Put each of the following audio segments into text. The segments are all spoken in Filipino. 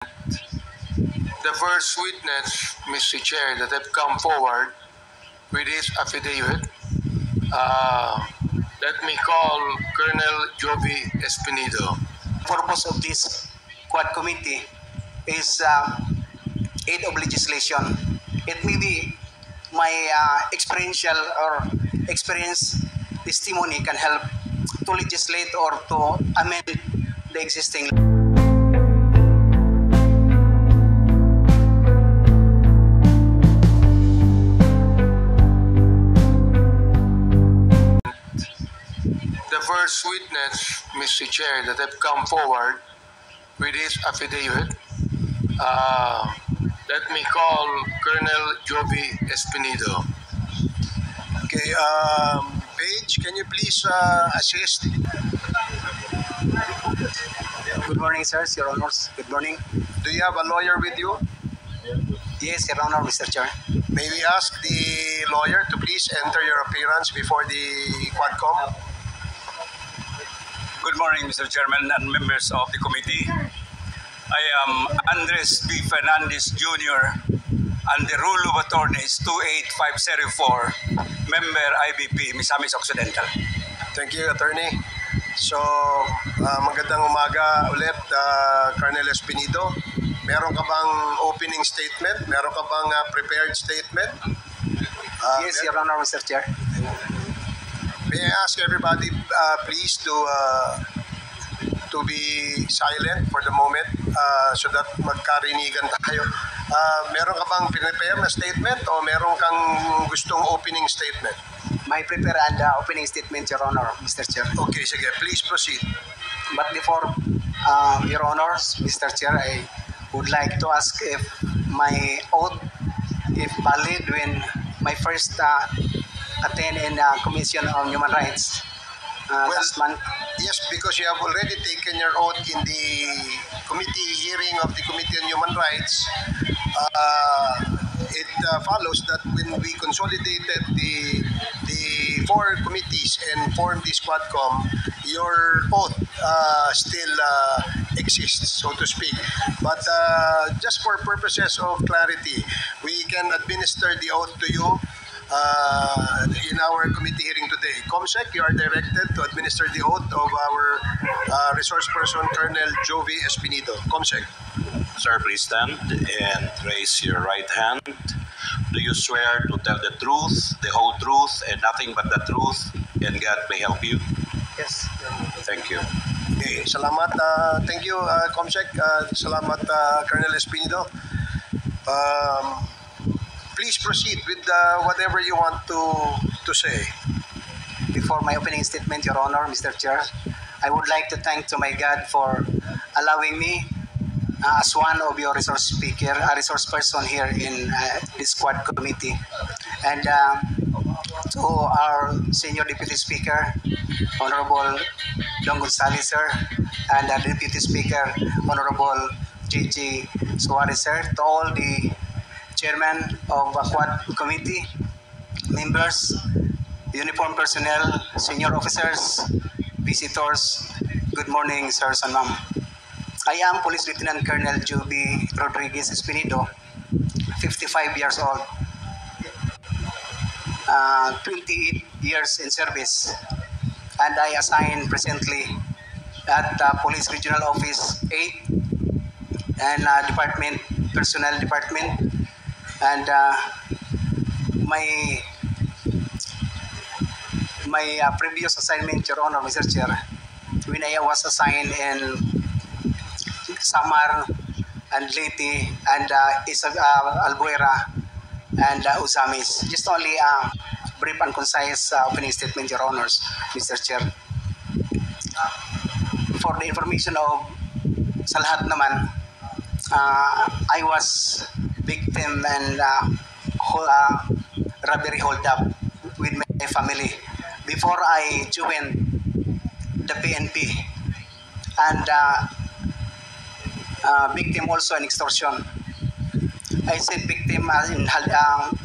The first witness, Mr. Chair, that have come forward with his affidavit, let me call Colonel Jovi Espinido. Purpose of this Quad Committee is aid of legislation. It may be my experience testimony can help to legislate or to amend the existing. The first witness, Mr. Chair, that have come forward with his affidavit, let me call Colonel Jovi Espinido. Okay, Paige, can you please assist? Good morning, sirs, Your Honors. Good morning. Do you have a lawyer with you? Yes, Your Honor, Mr. Chair. May we ask the lawyer to please enter your appearance before the Quadcom? Good morning, Mr. Chairman and members of the committee. I am Andres B. Fernandez Jr. and the rule of attorney is 28504, member IBP, Misamis Occidental. Thank you, attorney. So, magandang umaga ulit, Colonel Espinido. Meron ka bang opening statement? Meron ka bang prepared statement? Yes, Your Honor, Mr. Chair. May I ask everybody please to be silent for the moment so that magkarinigan tayo. Meron ka bang prepare na statement o meron kang gustong opening statement? My prepare and opening statement, Your Honor, Mr. Chair. Okay, sige. Please proceed. But before, Your Honors, Mr. Chair, I would like to ask if my oath, if valid when my first attend in Commission on Human Rights last month. Yes, because you have already taken your oath in the committee hearing of the Committee on Human Rights. It follows that when we consolidated the four committees and formed this Quadcom, your oath still exists, so to speak. But just for purposes of clarity, we can administer the oath to you in our committee hearing today. Comsec, you are directed to administer the oath of our resource person, Colonel Jovi Espinido. Comsec. Sir, please stand and raise your right hand. Do you swear to tell the truth, the whole truth, and nothing but the truth, and God may help you? Yes. Thank you. Okay, salamat. Thank you, Comsec. Salamat, Colonel Espinido. Please proceed with whatever you want to say. Before my opening statement, Your Honor, Mr. Chair, I would like to thank to my God for allowing me as one of your resource person here in this Quad Committee. And to our Senior Deputy Speaker, Honorable Don Gonzales, sir, and Deputy Speaker, Honorable J.J. Suarez, sir, to all the Chairman of Quad Committee, members, uniform personnel, senior officers, visitors, good morning, sirs and ma'am. I am Police Lieutenant Colonel Jovi Rodriguez Espinido, 55 years old, 28 years in service, and I assign presently at Police Regional Office 8 and Department, Personnel Department, and my previous assignment, Your Honor, Mr. Chair, when I was assigned in Samar and Leyte and Albuera and Usamis. Just only a brief and concise opening statement, Your Honors, Mr. Chair. For the information of sa lahat naman, I was victim and robbery hold up with my family before I joined the PNP, and victim also in extortion. I said victim in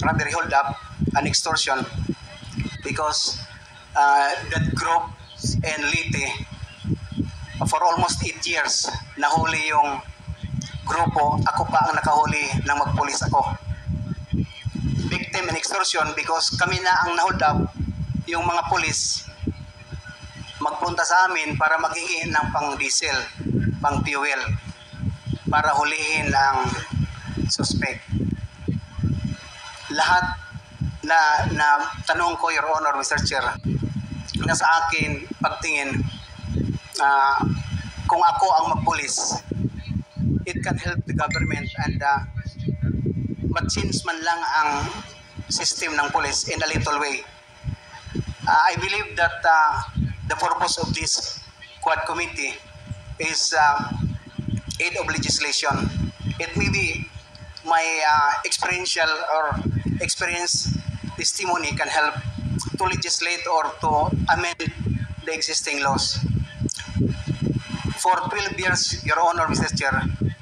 robbery hold up and extortion because that group in Leyte for almost 8 years nahuli yung grupo, ako pa ang nakahuli ng magpulis ako. Victim and extortion because kami na ang na-hold up, yung mga pulis magpunta sa amin para maghingi ng pang-diesel, pang-fuel, para hulihin ang suspect. Lahat na tanong ko, Your Honor, Mr. Chair, na sa akin pagtingin, kung ako ang magpulis, it can help the government and ma-change man lang ang system ng police in a little way. I believe that the purpose of this Quad Committee is aid of legislation. It may be my experiential or experience testimony can help to legislate or to amend the existing laws. For 12 years, Your Honor, Mr. Chair,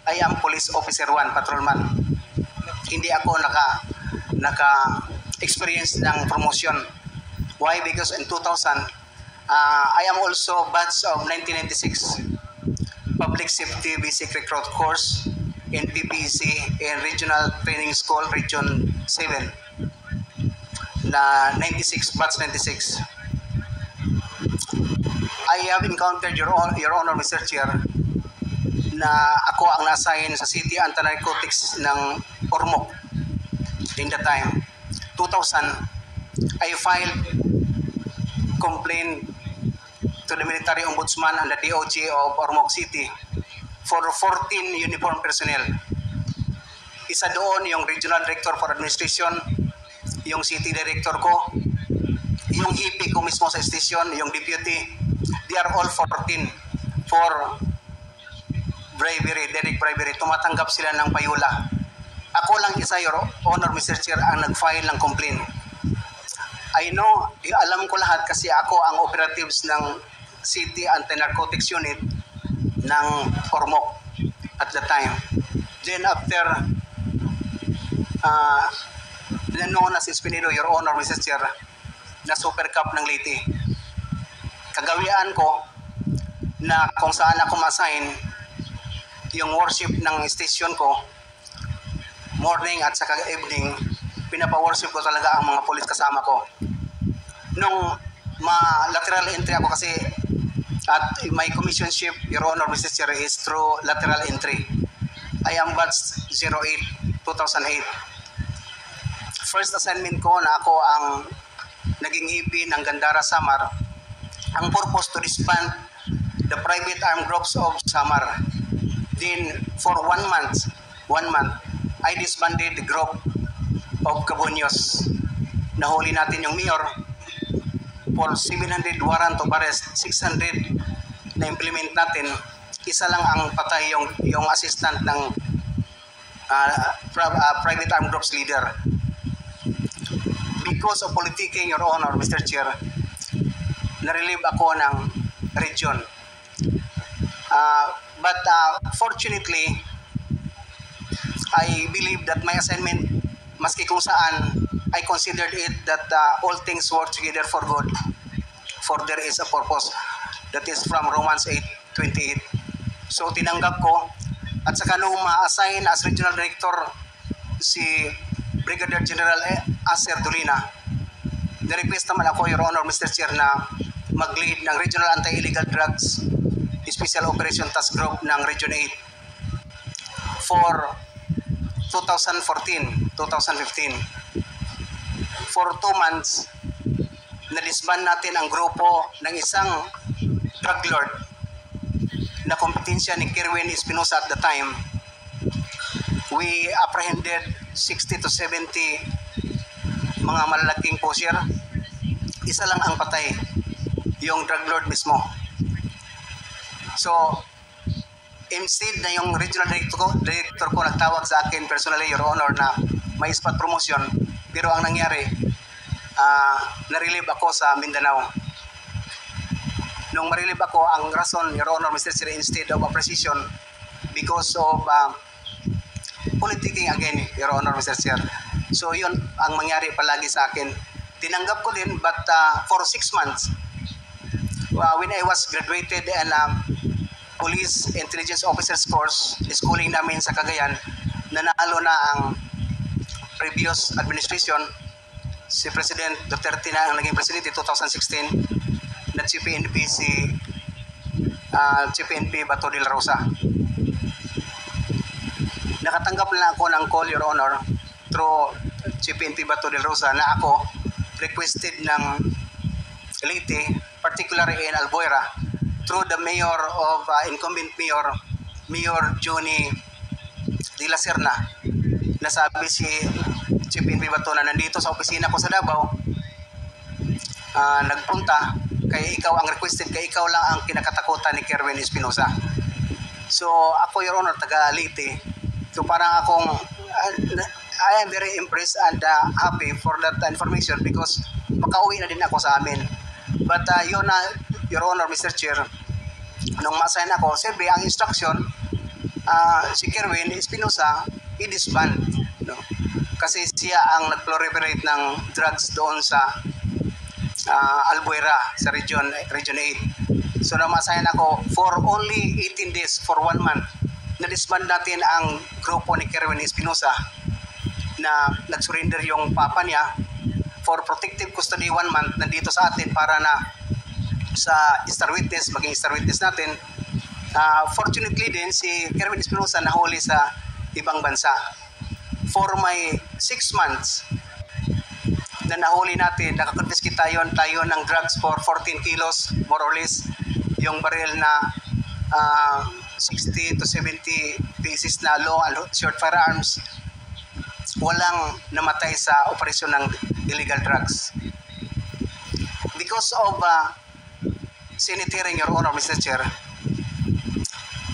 I am Police Officer 1, Patrolman. Hindi ako naka-experience ng promotion. Why? Because in 2000, I am also batch of 1996 Public Safety Basic Recruit Course in PPEC in Regional Training School, Region 7, na 96, batch 96. I have encountered, Your Honor, Mr. Chair, na ako ang na-assign sa City Anti-Narcotics ng Ormoc in the time. 2000, I filed complaint to the Military Ombudsman and the DOJ of Ormoc City for 14 uniformed personnel. Isa doon yung Regional Director for Administration, yung City Director ko, yung EP ko mismo sa station, yung Deputy. They are all 14 for bribery, direct bribery. Tumatanggap sila ng payula. Ako lang isa, Your Honor, Mr. Chair, ang nag-file ng complaint. I know, alam ko lahat kasi ako ang operatives ng City Anti-Narcotics Unit ng Ormoc at the time. Then after, noon as Espinido, Your Honor, Mr. Chair, na Super Cup ng Leyte. Kagawian ko na kung saan ako ma-assign yung worship ng station ko, morning at saka evening, pinapa-worship ko talaga ang mga pulis kasama ko. Nung lateral entry ako kasi at my commissionship, Your Honor, Mr. Chair, is through lateral entry. I am batch 08, 2008. First assignment ko na ako ang naging EP ng Gandara, Samar. Ang purpose to disband the private armed groups of Samar. Then for 1 month, I disbanded the group of Cabonyos. Nahuli natin yung mayor for 700 warrant of arrest, 600 na implement natin. Isa lang ang patay yung assistant ng private armed groups leader. Because of politicking, Your Honor, Mr. Chair, na-relieve ako ng region. But fortunately, I believe that my assignment, maski kung saan, I considered it that all things work together for good, for there is a purpose. That is from Romans 8:28. So tinanggap ko, at saka nung ma-assign as Regional Director si Brigadier General Acer Dolina, na-request naman ako, Your Honor, Mr. Chair, na mag-lead ng Regional Anti-Illegal Drugs Special Operation Task Group ng Region 8 for 2014-2015. For 2 months, na-disband natin ang grupo ng isang drug lord na kompetensya ni Kerwin Espinosa at the time. We apprehended 60 to 70 mga malalaking pusher. Isa lang ang patay, yung drug lord mismo. So, instead na yung regional director ko nagtawag sa akin personally, Your Honor, na may spot promotion, pero ang nangyari, na-relieve ako sa Mindanao. Nung ma-relieve ako, ang rason, Your Honor, Mr. Chair, instead of appreciation, because of politicking again, Your Honor, Mr. Chair. So yun ang mangyari palagi sa akin. Tinanggap ko din, but for 6 months, when I was graduated and Police Intelligence Officers Course, schooling namin sa Cagayan, nanalo na ang previous administration. Si President Duterte na ang naging presidente 2016, na Chief PNP si Chief PNP Bato de la Rosa. Nakatanggap na ako ng call, Your Honor, through Chief PNP Bato de la Rosa na ako requested ng Leyte, particularly in Albuera, through the mayor of incumbent Mayor Johnny de la Serna. Nasabi si Chief PNP Bato na nandito sa opisina ko sa Davao, nagpunta, kaya ikaw ang requested, kaya ikaw lang ang kinakatakutan ni Kerwin Espinosa. So ako, Your Honor, taga Leyte. So parang akong, I am very impressed and happy for that information because makauwi na din ako sa amin. But yun na, Your Honor, Mr. Chair, nung ma-assign ako, siyempre ang instruction, si Kerwin Espinosa, i-disband. No? Kasi siya ang nag-proliferate ng drugs doon sa Albuera, sa Region 8. So nung ma-assign ako, for only 18 days, for 1 month, na-disband natin ang grupo ni Kerwin Espinosa na nag-surrender yung papa niya for protective custody 1 month nandito sa atin para na sa star witness, maging star witness natin. Fortunately din, si Kerwin Espinosa nahuli sa ibang bansa. For my 6 months na nahuli natin, nakakonfiskate tayo ng drugs for 14 kilos, more or less, yung barrel na 60 to 70 pieces na long and short firearms. Walang namatay sa operasyon ng illegal drugs. Because of Senate hearing, Your Honor, Mr. Chair,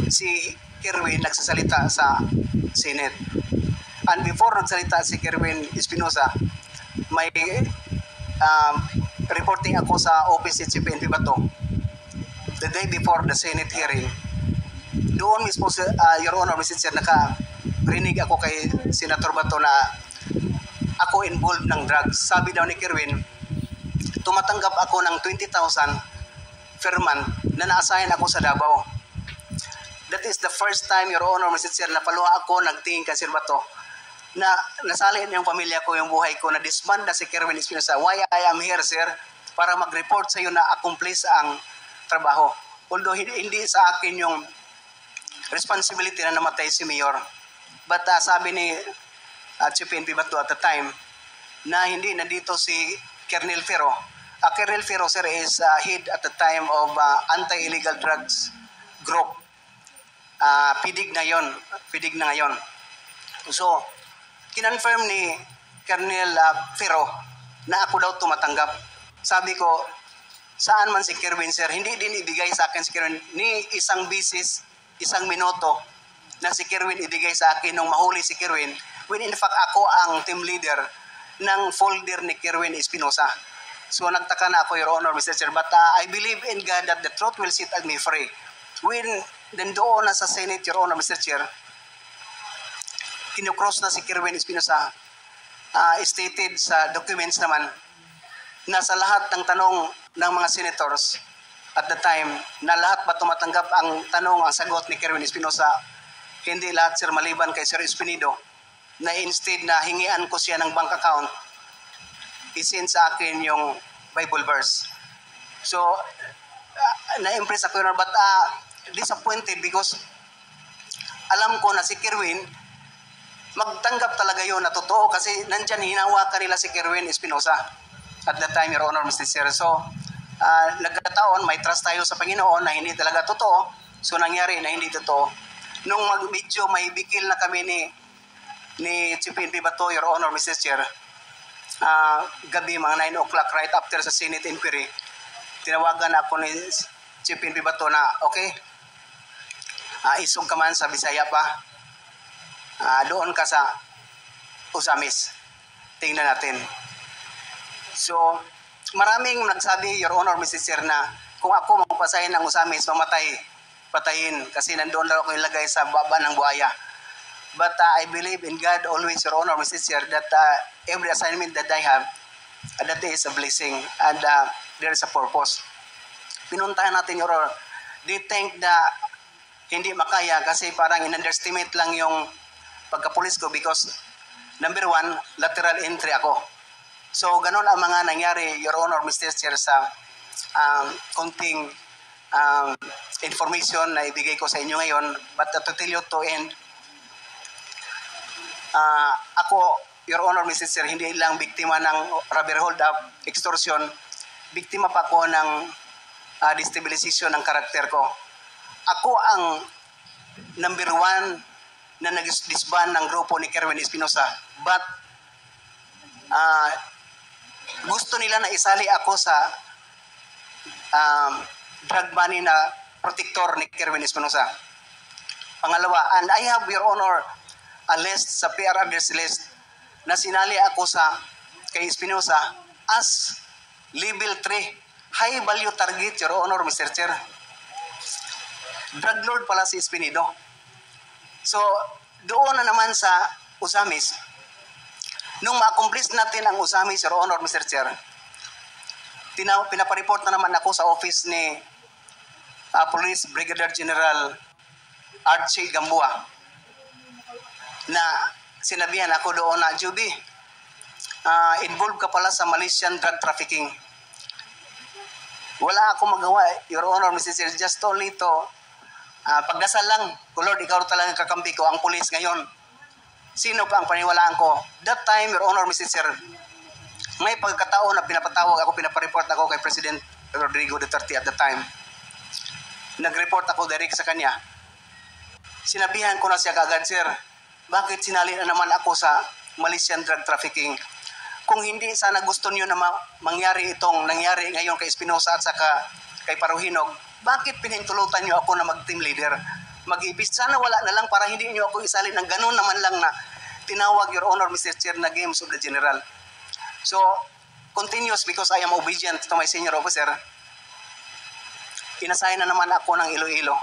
si Kerwin nagsasalita sa Senate. And before nagsalita si Kerwin Espinosa, may reporting ako sa office ni PNP Bato the day before the Senate hearing. Doon mismo, Your Honor, Mr. Chair, nakarinig ako kay Senator Bato na ako involved ng drugs. Sabi daw ni Kerwin, tumatanggap ako ng 20,000 per month na na-assign ako sa Davao. That is the first time, Your Honor, Mr. Chair, na paluha ako nagtingin kay Sir Bato na nasalin yung pamilya ko, yung buhay ko, na disband na si Kerwin Espinosa. Why I am here, sir? Para mag-report sa iyo na accomplish ang trabaho. Although hindi sa akin yung responsibility na namatay si Mayor. But sabi ni Chief PNP Bato at the time na hindi nandito si Colonel Ferro. Colonel Ferro, sir, is head at the time of anti-illegal drugs group. Pidig na ngayon. So, kinonfirm ni Colonel Ferro na ako daw tumatanggap. Sabi ko, saan man si Kerwin, sir? Hindi din ibigay sa akin si Kerwin ni isang bisis, isang minuto na si Kerwin ibigay sa akin nung mahuli si Kerwin, when in fact ako ang team leader ng folder ni Kerwin Espinosa. So nagtaka na ako, Your Honor, Mr. Chair, but I believe in God that the truth will set me free. When doon na sa Senate, Your Honor, Mr. Chair, kinukross na si Kerwin Espinosa, stated sa documents naman na sa lahat ng tanong ng mga senators at the time, na lahat ba tumatanggap ang tanong, ang sagot ni Kerwin Espinosa? Hindi lahat, sir, maliban kay Sir Espinido, na instead na hingian ko siya ng bank account, isend sa akin yung Bible verse. So, na-impress ako, but disappointed because alam ko na si Kerwin, magtanggap talaga yun na totoo kasi nandyan hinawakan nila si Kerwin Espinosa at that time, Your Honor, Mr. Chair. So, nagkataon, may trust tayo sa Panginoon na hindi talaga totoo. So, nangyari na hindi totoo. Nung medyo may bikil na kami ni Chief PNP Bato, Your Honor, Mr. Chair, gabi, mga 9 o'clock, right after sa Senate inquiry, tinawagan ako ni Chief PNP Bato na, okay, isog ka man sa Bisaya pa, doon ka sa Usamis, tingnan natin. So, maraming nagsabi, Your Honor, Mr. Chair, na kung ako magpasahin ng Usamis, patayin, kasi nandoon lang ako ilagay sa baba ng buhaya. But I believe in God always, Your Honor, Mr. Chair, that every assignment that I have, that is a blessing and there is a purpose. Pinuntahan natin, Your Honor. They think hindi makaya kasi parang in-underestimate lang yung pagkapulis ko because number one, lateral entry ako. So, ganun ang mga nangyari, Your Honor, Mr. Chair, sa konting information na ibigay ko sa inyo ngayon. But to tell you to end, ako, Your Honor, Mr. Chair, hindi lang biktima ng robbery hold-up, extortion, biktima pa ako ng destabilization ng karakter ko. Ako ang number one na nag-disband ng grupo ni Kerwin Espinosa. But gusto nila na isali ako sa drug money na protector ni Kerwin Espinosa. Pangalawa, and I have, Your Honor, a list sa PR address list na sinali ako sa kay Espinosa as level 3. High value target, Your Honor, Mr. Chair. Drug lord pala si Espinido. So, doon na naman sa Usamis, nung ma-accomplish natin ang Usamis, Your Honor, Mr. Chair, pinapareport na naman ako sa office ni Police Brigadier General Archie Gamboa na sinabihan ako doon na, Juby, involved ka pala sa Malaysian drug trafficking. Wala ako magawa, Your Honor, Mr. Chair, just only to pagdasal lang, Lord, ikaw talagang kakampi ko, ang pulis ngayon. Sino pa ang paniwalaan ko? That time, Your Honor, Mr. Chair, may pagkataon na pinapatawag ako, pinapareport ako kay President Rodrigo Duterte at the time. Nag-report ako direct sa kanya. Sinabihan ko na siya kaagad, Sir, bakit sinali na naman ako sa Malaysian drug trafficking? Kung hindi sana gusto niyo na mangyari itong nangyari ngayon kay Espinosa at saka kay Paruhinog, bakit pinintulutan niyo ako na mag-team leader? Mag-ibis, sana wala na lang para hindi niyo ako isalin ng ganun naman lang na tinawag, Your Honor, Mr. Chair, na games of the general. So, continuous because I am obedient to my senior officer. Inasahin na naman ako ng Iloilo.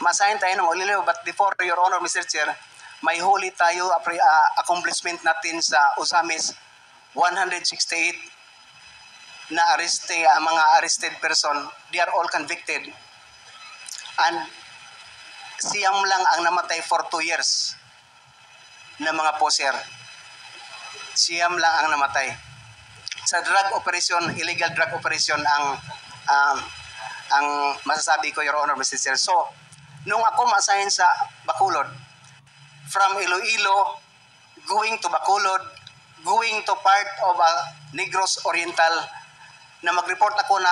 Ma-assign tayo ng Iloilo, but before, Your Honor, Mr. Chair, may huli tayo accomplishment natin sa Usamis 168 na mga arrested person. They are all convicted. And siyam lang ang namatay for 2 years na mga poser. Siyam lang ang namatay. Sa drug operation, illegal drug operation ang masasabi ko, Your Honor, Mr. Chair. So, nung ako ma-assign sa Bacolod, from Iloilo, going to Bacolod, going to part of Negros Oriental, na mag-report ako na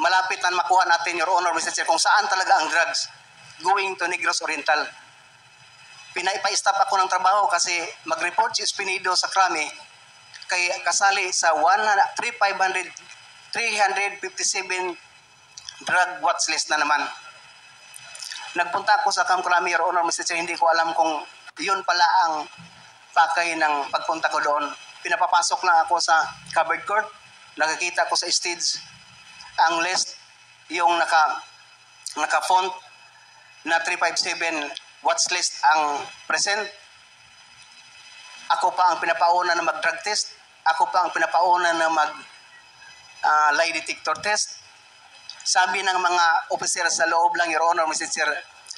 malapit na makuha natin, Your Honor, Mr. Chair, kung saan talaga ang drugs, going to Negros Oriental. Pinaipa-stop ako ng trabaho kasi mag-report si Espinido sa Krami kay kasali sa 357 drug watch list na naman. Nagpunta ako sa Camp Krami, Your Honor, Mr. Chair, hindi ko alam kung yun pala ang pakay ng pagpunta ko doon. Pinapapasok lang ako sa covered court, nakakita ko sa stage ang list, yung naka-font na 357 watch list ang present. Ako pa ang pinapauna na mag-drug test. Ako pa ang pinapauna na mag-lie detector test. Sabi ng mga officer sa loob lang, Your Honor, Mr. Chair,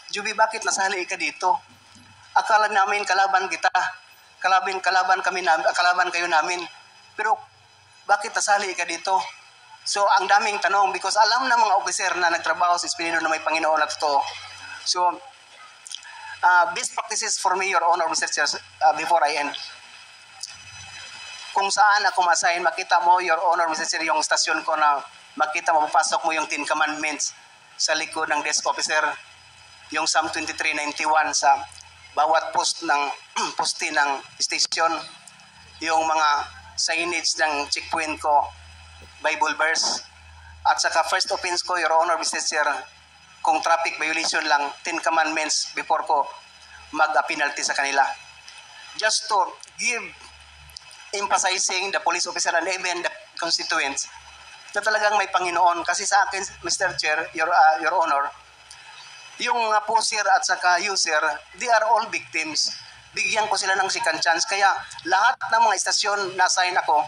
Juby, bakit nasali ka dito? Akala namin kalaban kita. Kalaban kayo namin. Pero bakit nasali ka dito? So, ang daming tanong because alam ng mga officer na nagtrabaho sa Espinido na may Panginoon na totoo. So, best practices for me, Your Honor, Mr. Chair, before I end. Kung saan ako ma-assign, makita mo, Your Honor, Mr. Chair, yung stasyon ko na makita mo, mapasok mo yung 10 commandments sa likod ng desk officer, yung Psalm 23:91 sa bawat poste ng station, yung mga signage ng checkpoint ko, Bible verse, at saka first offense ko, Your Honor, Mr. Chair, kung traffic violation lang, 10 commandments before ko mag-penalty sa kanila. Just to give emphasizing the police officer and even the constituents na talagang may Panginoon. Kasi sa akin, Mr. Chair, Your Honor, yung poser at saka user, they are all victims. Bigyan ko sila ng second chance. Kaya lahat ng mga estasyon na assign ako,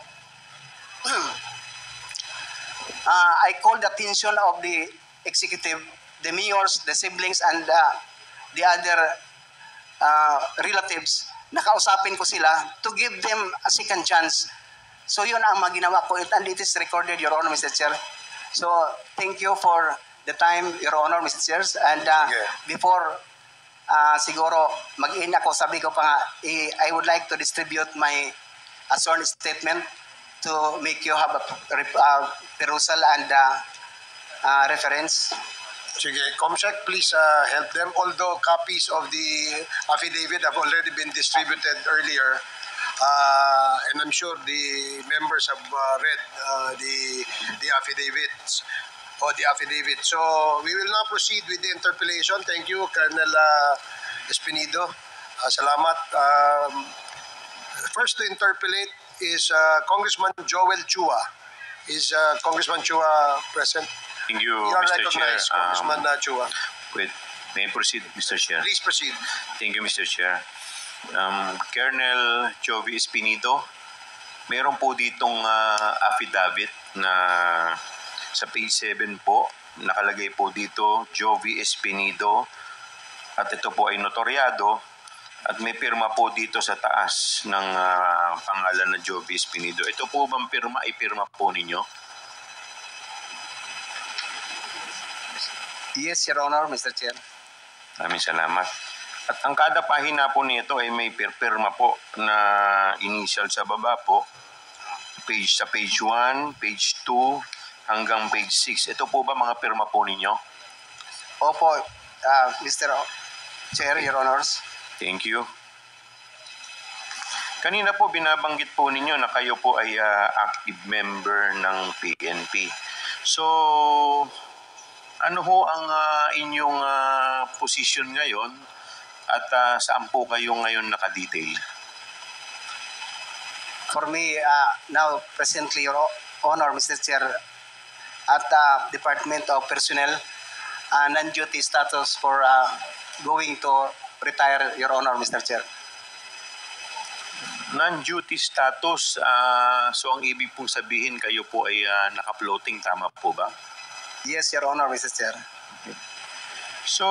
I call the attention of the executive the mayors, the siblings, and the other relatives, nakausapin ko sila to give them a second chance. So yun ang maginawa ko, and it is recorded, Your Honor, Mr. Chair. So thank you for the time, Your Honor, Mr. Chair. And before siguro mag-in ako, sabi ko pa nga, I would like to distribute my sworn statement to make you have a perusal and reference. Sige, Comsec, please help them. Although copies of the affidavit have already been distributed earlier, and I'm sure the members have read the affidavits or the affidavit. So we will now proceed with the interpellation. Thank you, Colonel Espinido. Salamat. First to interpellate is Congressman Joel Chua. Is Congressman Chua present? Thank you, You are Mr. recognized, Chair. Congressman Chua. May I proceed, Mr. Chair? Please proceed. Thank you, Mr. Chair. Colonel Jovi Espinido, meron po ditong affidavit na sa page 7 po, nakalagay po dito, Jovi Espinido, at ito po ay notaryado, at may pirma po dito sa taas ng pangalan na Jovi Espinido. Ito po bang pirma ay pirma po ninyo? Yes, Your Honor, Mr. Chair. Maraming salamat. At ang kada pahina po nito ay may pirma po na initial sa baba po. Sa page 1, page 2, hanggang page 6. Ito po ba mga pirma po ninyo? Opo, Mr. Chair, Your Honors. Thank you. Kanina po binabanggit po ninyo na kayo po ay active member ng PNP. So, ano ho ang inyong position ngayon at saan po kayo ngayon nakadetail? For me, now presently, Your Honor, Mr. Chair, at Department of Personnel, non-duty status for going to retire, Your Honor, Mr. Chair. Non-duty status, so ang ibig pong sabihin kayo po ay naka-floating, tama po ba? Yes, Your Honor, Mr. Chair. So,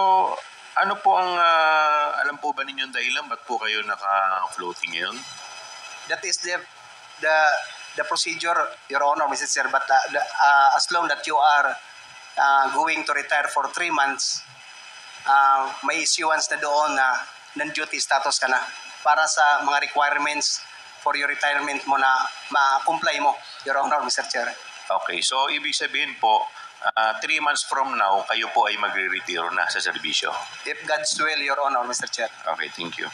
ano po ang, alam po ba ninyong dahilan? Ba't po kayo naka-floating ngayon? That is the procedure, Your Honor, Mr. Chair. But as long that you are going to retire for 3 months, may issuance na doon na non-duty status ka na para sa mga requirements for your retirement mo na ma-comply mo, Your Honor, Mr. Chair. Okay, so ibig sabihin po, 3 months from now, kayo po ay magre-retiro na sa serbisyo. If God's will, Your Honor, Mr. Chair. Okay, thank you.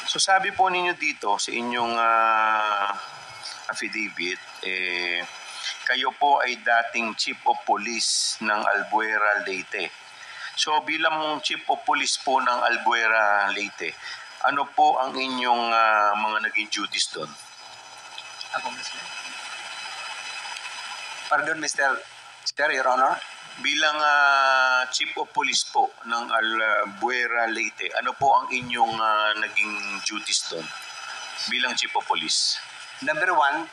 So sabi po ninyo dito sa inyong affidavit, kayo po ay dating Chief of Police ng Albuera, Leyte. So bilang Chief of Police po ng Albuera, Leyte, ano po ang inyong mga naging duties doon? Pardon, Mr. Chair, Your Honor. Bilang Chief of Police po ng Albuera, Leyte, ano po ang inyong naging duties doon bilang Chief of Police? Number 1,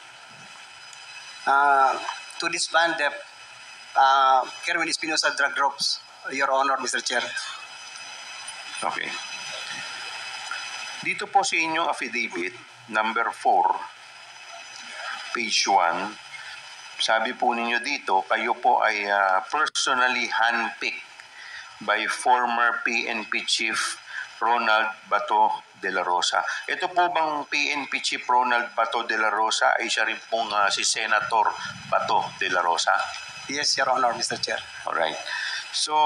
to disband the Kerwin Espinosa drug groups, Your Honor, Mr. Chair. Okay. Dito po sa inyong affidavit, number 4, page 1, sabi po ninyo dito, kayo po ay personally handpicked by former PNP Chief Ronald Bato de la Rosa. Ito po bang PNP Chief Ronald Bato de la Rosa ay siya rin pong si Senator Bato de la Rosa? Yes, Your Honor, Mr. Chair. Alright. So,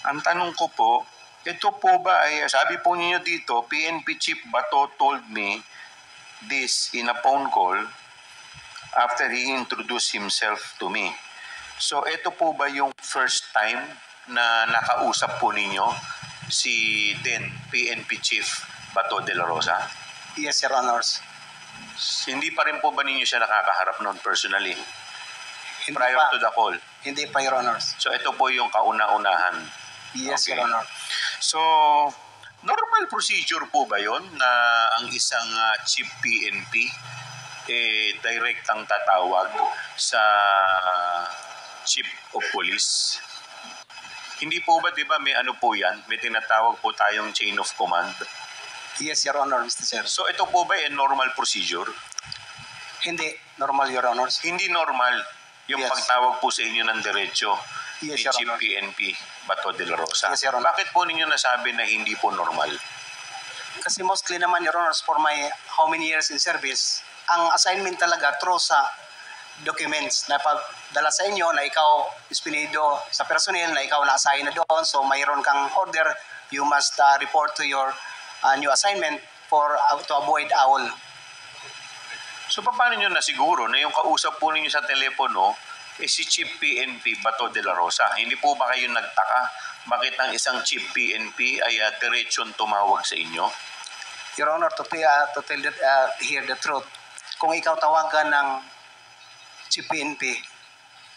ang tanong ko po, ito po ba ay, sabi po ninyo dito, PNP Chief Bato told me this in a phone call after he introduced himself to me. So, ito po ba yung first time na nakausap po ninyo si then PNP Chief Bato de la Rosa? Yes, Your Honors. Hindi pa rin po ba ninyo siya nakakaharap noon personally? Hindi Prior pa. to the call? Hindi pa, Your Honors. So, ito po yung kauna-unahan? Yes, Okay. Your Honor. So, normal procedure po ba yon na ang isang chief PNP direktang tatawag sa Chief of Police. Hindi po ba, di ba, may ano po yan? May tinatawag po tayong chain of command. Yes, Your Honor, Mr. Chair. So ito po ba ay normal procedure? Hindi normal, Your Honors. Hindi normal yung Yes. pagtawag po sa inyo ng diretso Yes, ni Your Chief Honor. PNP Bato de la Rosa. Yes, Your Honor. Bakit po ninyo nasabi na hindi po normal? Kasi mostly naman, Your Honors, for my how many years in service, ang assignment talaga through sa documents na pagdala sa inyo na ikaw ispinido sa personnel na ikaw na-assign na doon. So mayroon kang order, you must report to your new assignment for to avoid owl. So paano nyo nasiguro na yung kausap po ninyo sa telepono si Chief PNP Bato de la Rosa? Hindi po ba kayo nagtaka bakit ang isang Chief PNP ay diretsyon tumawag sa inyo? Your Honor, to tell here the truth, kung ikaw tawagan ng Chief PNP,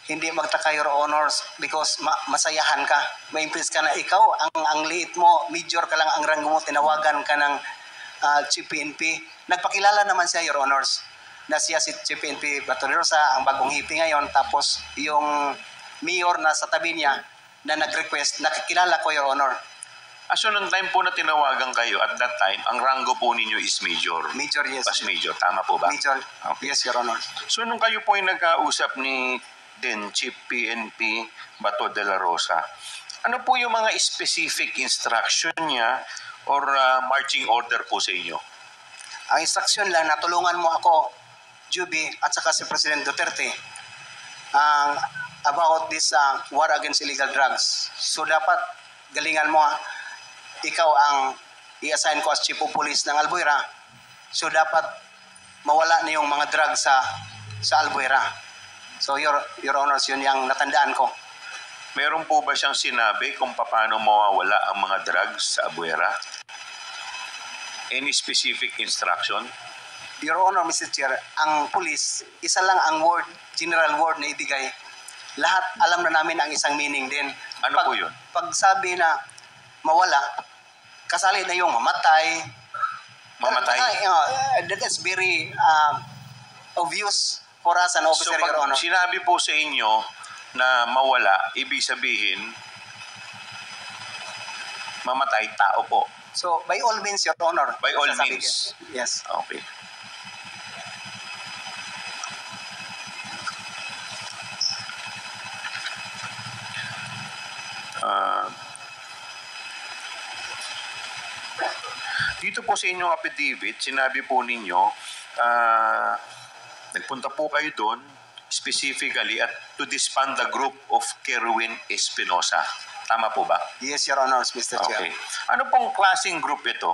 hindi magtaka, Your Honors, because masayahan ka, ma-impress ka na ikaw, ang liit mo, major ka lang ang ranggo mo, tinawagan ka ng Chief PNP. Nagpakilala naman siya, Your Honors, na siya si Chief PNP Bato de la Rosa, ang bagong hipi ngayon, tapos yung mayor na sa tabi niya na nag-request, nakikilala ko, Your Honor. So nung time po na tinawagan kayo, at that time, ang rango po ninyo is major. Major, yes. Pas major, tama po ba? Major, Okay. yes, Your Honor. So nung kayo po ay nagkausap ni Chief PNP Bato de la Rosa, ano po yung mga specific instruction niya or marching order po sa inyo? Ang instruction lang na tulungan mo ako, Juby, at saka si President Duterte about this war against illegal drugs. So dapat galingan mo, ikaw ang i-assign ko as Chief of Police ng Albuera. So dapat mawala na yung mga drugs sa Albuera. So Your Honors, yun yung natandaan ko. Meron po ba siyang sinabi kung paano mawawala ang mga drugs sa Albuera? Any specific instruction? Your Honor, Mr. Chair, ang police, isa lang ang word, general word na ibigay. Lahat alam na namin ang isang meaning din. Ano po yun? Pag sabi na mawala, kasali na yung mamatay. Mamatay? That is very obvious for us an officer, So pag Your Honor. sinabi po sa inyo na mawala, ibig sabihin, mamatay tao po. So, by all means, Your Honor. By all sasabihin. means. Yes. Okay. Dito po sa inyong affidavit, sinabi po ninyo, nagpunta po kayo doon specifically at to disband the group of Kerwin Espinosa. Tama po ba? Yes, Your Honor, Mr. Chair. Okay. Ano pong klaseng group ito?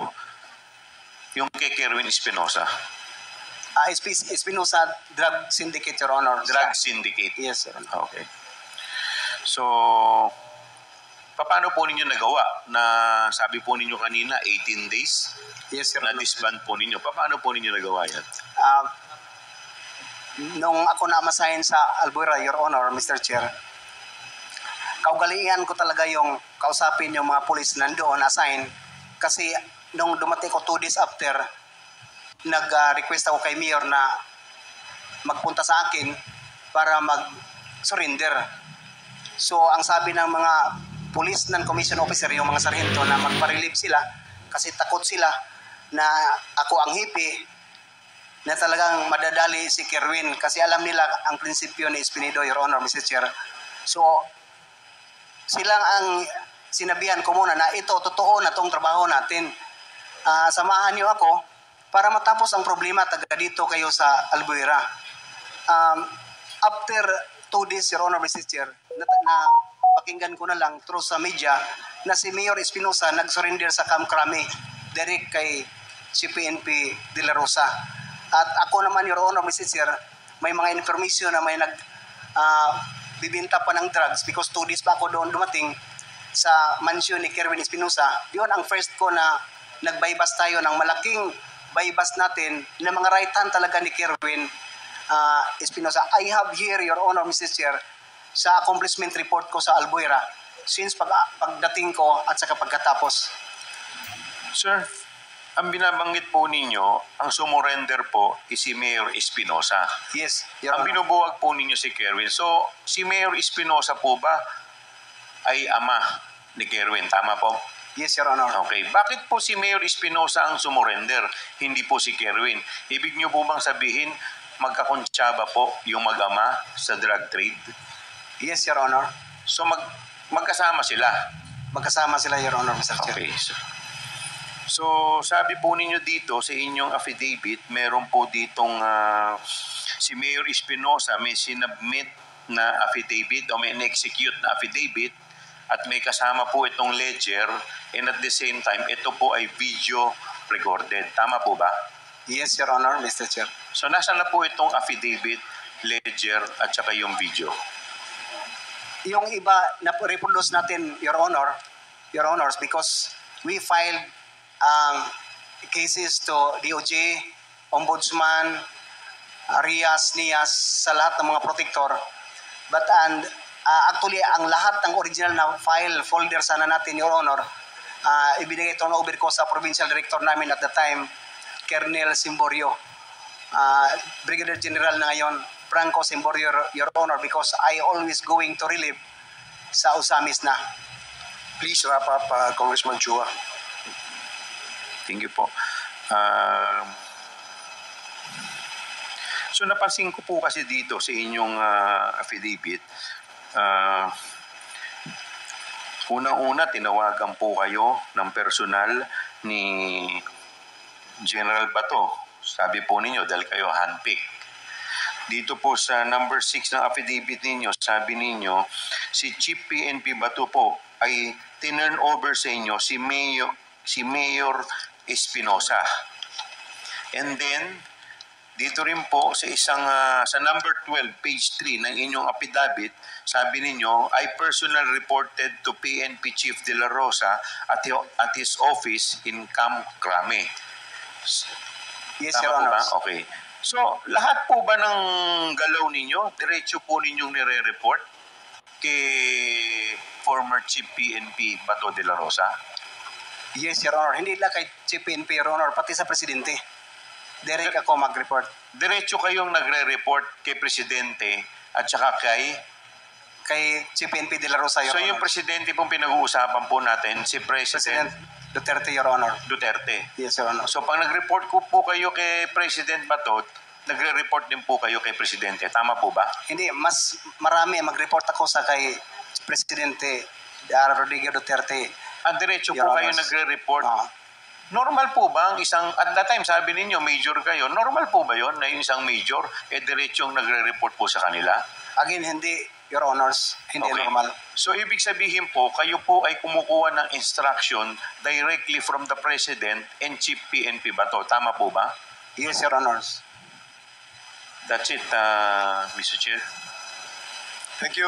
Yung kay Kerwin Espinosa? Espinosa Drug Syndicate, Your Honor. Drug Syndicate? Yes, Your Honor. Okay. So, paano po ninyo nagawa na sabi po ninyo kanina 18 days Yes, Your na Honor. disband po ninyo? Paano po ninyo nagawa yan? Nung ako na-assign sa Albuera, Your Honor, Mr. Chair, kaugalian ko talaga yung kausapin yung mga pulis nandoon assign kasi nung dumating ko 2 days after, nag-request ako kay Mayor na magpunta sa akin para mag-surrender. So, ang sabi ng mga police non-commissioned officer, yung mga sarhento na magpa-relieve sila kasi takot sila na ako ang hipi na talagang madadali si Kerwin kasi alam nila ang prinsipyo ni Espinido, Your Honor, Mr. Chair. So, silang ang sinabihan ko muna na ito, totoo na tong trabaho natin. Samahan niyo ako para matapos ang problema taga dito kayo sa Albuera. After 2 days, Your Honor, Mr. Chair, na pakinggan ko na lang through sa media na si Mayor Espinosa nag-surrender sa Camp Crame direct kay CPNP de la Rosa. At ako naman, Your Honor, Mr. Chair, may mga information na may bibinta pa ng drugs because 2 days pa ako doon dumating sa mansion ni Kerwin Espinosa. Yun ang first ko na nag-bypass tayo ng malaking bypass natin na mga right hand talaga ni Kerwin Espinosa. I have here, Your Honor, Mr. Chair, sa accomplishment report ko sa Albuera since pagdating ko at saka pagkatapos. Sir, ang binabanggit po ninyo, ang sumurrender po is si Mayor Espinosa. Yes, Your Ang Honor. binubuwag po ninyo si Kerwin. So, si Mayor Espinosa po ba ay ama ni Kerwin? Tama po? Yes, Your Honor. Okay. Bakit po si Mayor Espinosa ang sumurrender, hindi po si Kerwin? Ibig niyo po bang sabihin, magkakontsaba po yung mag-ama sa drug trade? Yes, Your Honor. So, magkasama sila? Magkasama sila, Your Honor, Mr. Chair. Okay. So, sabi po ninyo dito sa inyong affidavit, meron po ditong si Mayor Espinosa may sinubmit na affidavit o may in-execute na affidavit at may kasama po itong ledger and at the same time, ito po ay video recorded. Tama po ba? Yes, Your Honor, Mr. Chair. So, nasa na po itong affidavit, ledger at saka yung video? Yung iba na reproduce natin, Your Honors, because we filed cases to DOJ, Ombudsman, RIAS, NIAS, sa lahat ng mga protector. But actually, ang lahat ng original na file folder sana natin, Your Honor, ibinigay turn over ko sa provincial director namin at the time, Colonel Simborio. Brigadier General na ngayon, Franco Simborio, Your Honor, because I always going to relieve sa Usamis na. Please wrap up, Congressman Chua. Thank you po. So napansin ko po kasi dito sa inyong affidavit, unang-una tinawagan po kayo ng personal ni General Bato. Sabi po ninyo dahil kayo handpick. Dito po sa number 6 ng affidavit ninyo, sabi ninyo, si Chief PNP Bato po ay tinurn over sa inyo si Mayor Espinosa. And then, dito rin po sa sa number 12, page 3 ng inyong affidavit, sabi ninyo, I personally reported to PNP Chief De La Rosa at his office in Camp Crame. Yes, Tama Your po ba? Honor. Okay. So, lahat po ba ng galaw ninyo, diretso po ninyong nire-report kay former Chief PNP Bato De La Rosa? Yes, Your Honor. Hindi lang kay Chief PNP, Your Honor, pati sa Presidente. Direct ako mag-report. Diretso kayong nagre-report kay Presidente at saka kay Chief PNP De La Rosa, Your So Honor. yung Presidente pong pinag-uusapan po natin, si President President Duterte, Your Honor. Duterte. Yes, Your Honor. So pag nag-report po kayo kay President Batot, nagre-report din po kayo kay Presidente. Tama po ba? Hindi, mas marami mag-report ako sa kay Presidente Rodrigo Duterte. At diretso Your po kayo Honors. nagre-report. Oo. Normal po ba ang isang, at that time sabi ninyo, major kayo, normal po ba yon na yung isang major, diretsong nagre-report po sa kanila? Again, hindi, Your Honors. Hindi Okay. normal. So ibig sabihin po, kayo po ay kumukuha ng instruction directly from the President and Chief PNP Bato. Tama po ba? Yes, Your Honors. That's it, Mr. Chair. Thank you,